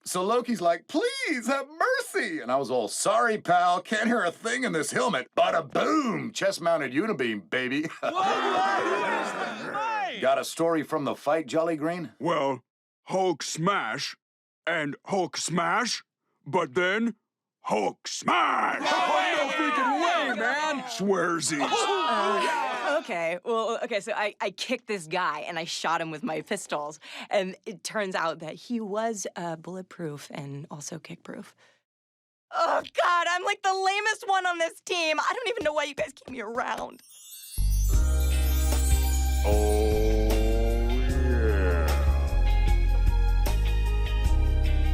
So Loki's like, please have mercy. And I was all, sorry, pal, can't hear a thing in this helmet. Bada boom, chest-mounted unibeam, baby. Got a story from the fight, Jolly Green? Well, Hulk smash and Hulk smash, but then Hulk smash! Oh, no freaking way, man! Swearsies. Okay, so I kicked this guy and I shot him with my pistols. And it turns out that he was bulletproof and also kick-proof. Oh, God, I'm like the lamest one on this team. I don't even know why you guys keep me around. Oh, yeah.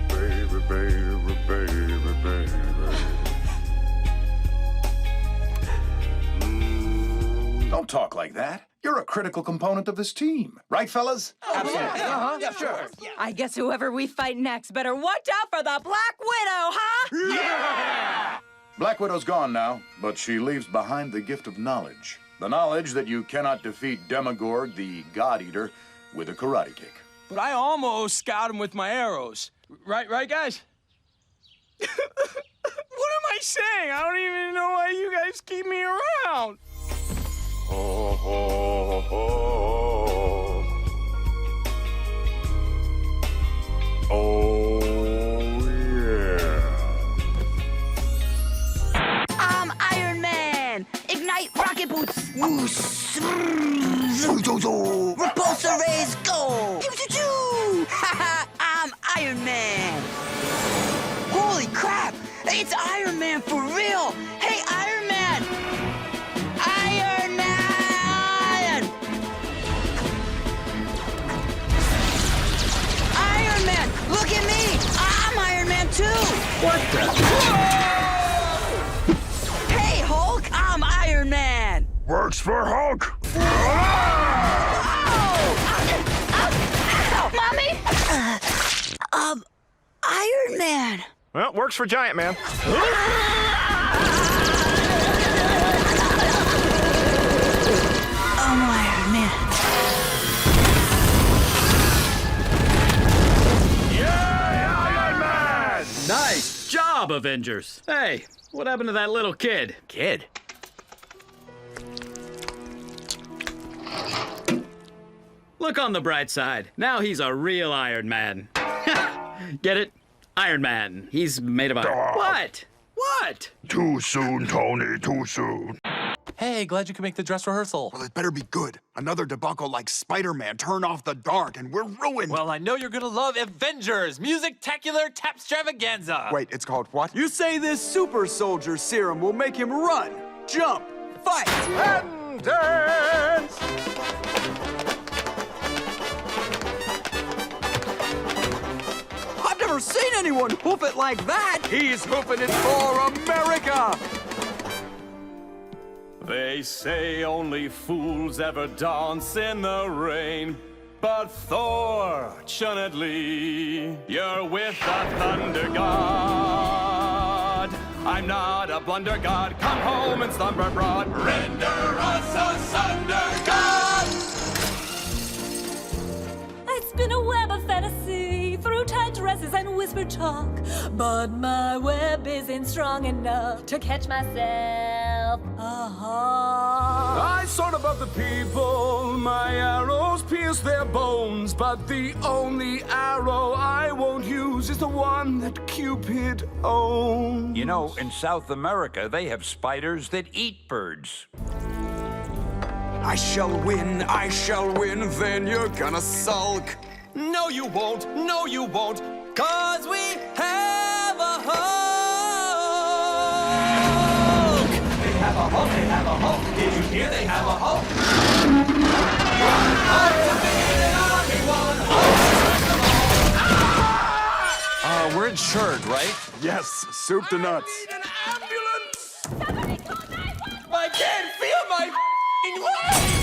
Baby, baby, baby, baby. Don't talk like that. You're a critical component of this team. Right, fellas? Absolutely. Yeah, sure. I guess whoever we fight next better watch out for the Black Widow, huh? Yeah! Black Widow's gone now, but she leaves behind the gift of knowledge. The knowledge that you cannot defeat Demogorg, the God Eater, with a karate kick. But I almost got him with my arrows. Right, guys? What am I saying? I don't even know why you guys keep me around. Ho, ho, ho. Oh, yeah. I'm Iron Man! Ignite rocket boots! Repulsor rays, go! Haha, I'm Iron Man! Holy crap! It's Iron Man for real! Hey, Iron Man! Iron Man! Iron Man! Look at me! I'm Iron Man too! What the? Hey, Hulk! I'm Iron Man! Works for Hulk! Ow! Mommy! Iron Man! Well, works for Giant Man. I'm Iron Man. Iron Man! Nice job, Avengers. Hey, what happened to that little kid? Kid? Look on the bright side. Now he's a real Iron Man. Get it? Iron Man. He's made of iron. What? What? Too soon, Tony, too soon. Hey, glad you could make the dress rehearsal. Well, it better be good. Another debacle like Spider-Man, turn off the dark, and we're ruined. Well, I know you're gonna love Avengers, Music-tacular Tapstravaganza. Wait, it's called what? You say this super soldier serum will make him run, jump, fight, And dance! I've never seen anyone hoof it like that! He's hoofing it for America! They say only fools ever dance in the rain, but fortunately, you're with the Thunder God. I'm not a blunder god, come home and slumber broad. Render us asunder, God! It's been a web of fantasy through tight dresses and whispered talk, but my web isn't strong enough to catch myself. I soared above the people, my arrows pierce their bones, but the only arrow I won't use is the one that Cupid owns. You know, in South America, they have spiders that eat birds. I shall win, then you're gonna sulk. No, you won't, 'cause we have a Hulk! They have a Hulk, they have a Hulk. Did you hear they have a Hulk? One Hulk to beat an army, one Hulk! We're insured, right? Yes, soup to nuts. I need an ambulance! Somebody call 911! I can't feel my f***ing legs!